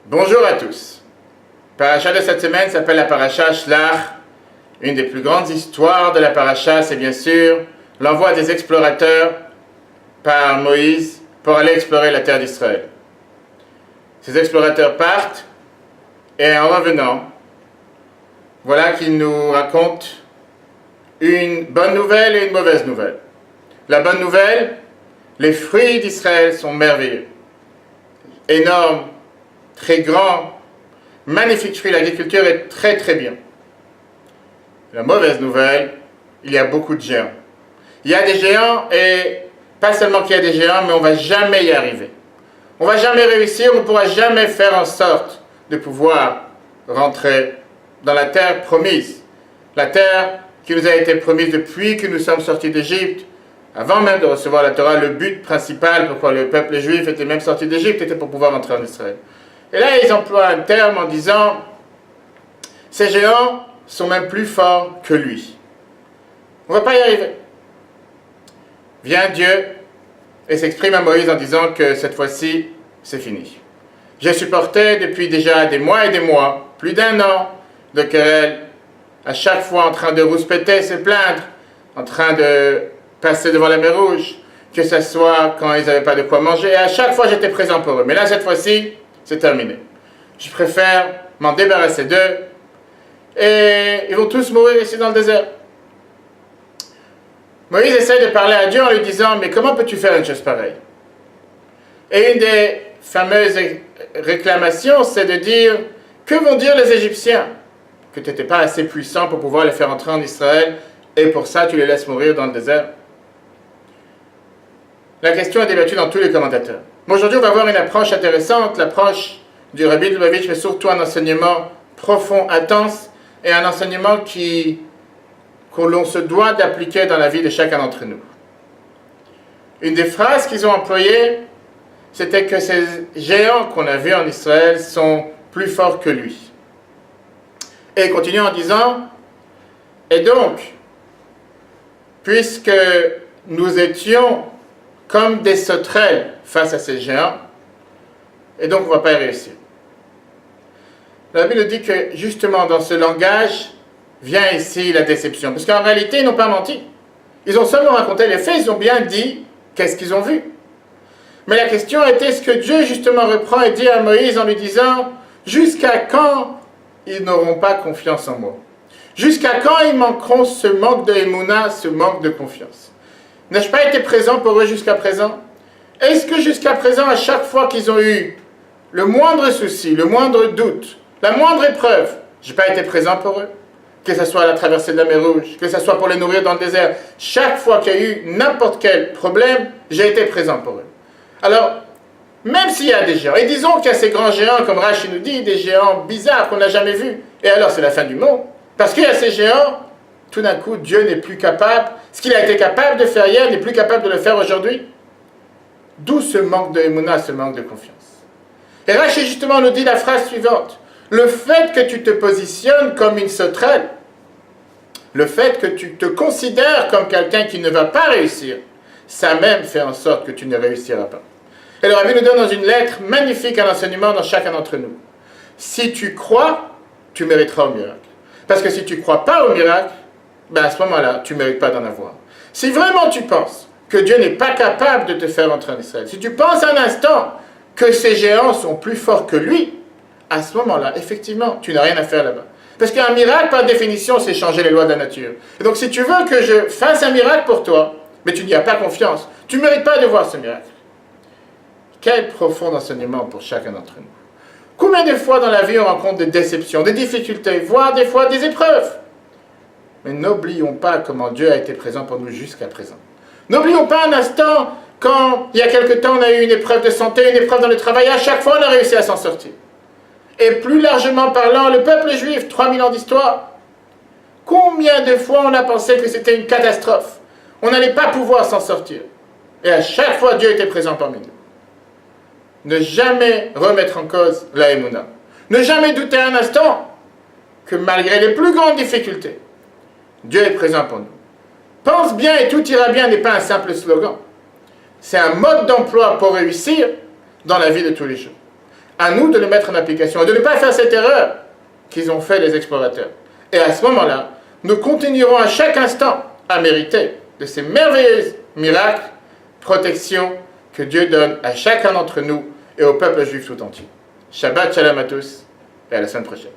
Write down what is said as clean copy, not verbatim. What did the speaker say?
Bonjour à tous. La paracha de cette semaine s'appelle la paracha Shlach. Une des plus grandes histoires de la paracha, c'est bien sûr l'envoi des explorateurs par Moïse pour aller explorer la terre d'Israël. Ces explorateurs partent et en revenant, voilà qu'ils nous racontent une bonne nouvelle et une mauvaise nouvelle. La bonne nouvelle, les fruits d'Israël sont merveilleux, énormes, très grands, magnifiques fruits, l'agriculture est très très bien. La mauvaise nouvelle, il y a beaucoup de géants. Il y a des géants et pas seulement qu'il y a des géants, mais on ne va jamais y arriver. On ne va jamais réussir, on ne pourra jamais faire en sorte de pouvoir rentrer dans la terre promise. La terre qui nous a été promise depuis que nous sommes sortis d'Égypte. Avant même de recevoir la Torah, le but principal pourquoi le peuple juif était même sorti d'Égypte était pour pouvoir entrer en Israël. Et là, ils emploient un terme en disant « Ces géants sont même plus forts que lui. » On ne va pas y arriver. Vient Dieu et s'exprime à Moïse en disant que cette fois-ci, c'est fini. J'ai supporté depuis déjà des mois et des mois, plus d'un an, de querelles, à chaque fois en train de rouspéter, se plaindre, en train de passer devant la mer Rouge, que ce soit quand ils n'avaient pas de quoi manger, et à chaque fois j'étais présent pour eux. Mais là, cette fois-ci, c'est terminé. Je préfère m'en débarrasser d'eux, et ils vont tous mourir ici dans le désert. Moïse essaie de parler à Dieu en lui disant, mais comment peux-tu faire une chose pareille? Et une des fameuses réclamations, c'est de dire, que vont dire les Égyptiens? Que tu n'étais pas assez puissant pour pouvoir les faire entrer en Israël, et pour ça tu les laisses mourir dans le désert? La question est débattue dans tous les commentateurs. Mais aujourd'hui, on va voir une approche intéressante, l'approche du Rabbi Lubavitch, mais surtout un enseignement profond, intense, et un enseignement que l'on se doit d'appliquer dans la vie de chacun d'entre nous. Une des phrases qu'ils ont employées, c'était que ces géants qu'on a vus en Israël sont plus forts que lui. Et il continue en disant, et donc, puisque nous étions comme des sauterelles face à ces géants, et donc on ne va pas y réussir. La Bible dit que justement dans ce langage vient ici la déception, parce qu'en réalité ils n'ont pas menti. Ils ont seulement raconté les faits, ils ont bien dit qu'est-ce qu'ils ont vu. Mais la question était ce que Dieu justement reprend et dit à Moïse en lui disant, jusqu'à quand ils n'auront pas confiance en moi? Jusqu'à quand ils manqueront ce manque de émouna, ce manque de confiance? N'ai-je pas été présent pour eux jusqu'à présent? Est-ce que jusqu'à présent, à chaque fois qu'ils ont eu le moindre souci, le moindre doute, la moindre épreuve, je n'ai pas été présent pour eux? Que ce soit à la traversée de la mer Rouge, que ce soit pour les nourrir dans le désert, chaque fois qu'il y a eu n'importe quel problème, j'ai été présent pour eux. Alors, même s'il y a des géants, et disons qu'il y a ces grands géants, comme Rashi nous dit, des géants bizarres qu'on n'a jamais vus, et alors c'est la fin du monde, parce qu'il y a ces géants, tout d'un coup, Dieu n'est plus capable, ce qu'il a été capable de faire hier n'est plus capable de le faire aujourd'hui. D'où ce manque de émouna, ce manque de confiance. Et Rashi justement nous dit la phrase suivante, le fait que tu te positionnes comme une sauterelle, le fait que tu te considères comme quelqu'un qui ne va pas réussir, ça même fait en sorte que tu ne réussiras pas. Et le Rabbi nous donne dans une lettre magnifique un enseignement dans chacun d'entre nous. Si tu crois, tu mériteras au miracle. Parce que si tu ne crois pas au miracle, ben à ce moment-là, tu ne mérites pas d'en avoir. Si vraiment tu penses que Dieu n'est pas capable de te faire entrer en Israël, si tu penses un instant que ces géants sont plus forts que lui, à ce moment-là, effectivement, tu n'as rien à faire là-bas. Parce qu'un miracle, par définition, c'est changer les lois de la nature. Et donc, si tu veux que je fasse un miracle pour toi, mais tu n'y as pas confiance, tu ne mérites pas de voir ce miracle. Quel profond enseignement pour chacun d'entre nous. Combien de fois dans la vie on rencontre des déceptions, des difficultés, voire des fois des épreuves? Mais n'oublions pas comment Dieu a été présent pour nous jusqu'à présent. N'oublions pas un instant, quand il y a quelque temps on a eu une épreuve de santé, une épreuve dans le travail, à chaque fois on a réussi à s'en sortir. Et plus largement parlant, le peuple juif, 3000 ans d'histoire, combien de fois on a pensé que c'était une catastrophe? On n'allait pas pouvoir s'en sortir. Et à chaque fois, Dieu était présent parmi nous. Ne jamais remettre en cause la émouna. Ne jamais douter un instant que malgré les plus grandes difficultés, Dieu est présent pour nous. Pense bien et tout ira bien n'est pas un simple slogan. C'est un mode d'emploi pour réussir dans la vie de tous les jours. À nous de le mettre en application et de ne pas faire cette erreur qu'ils ont fait les explorateurs. Et à ce moment-là, nous continuerons à chaque instant à mériter de ces merveilleux miracles, protections que Dieu donne à chacun d'entre nous et au peuple juif tout entier. Shabbat shalom à tous et à la semaine prochaine.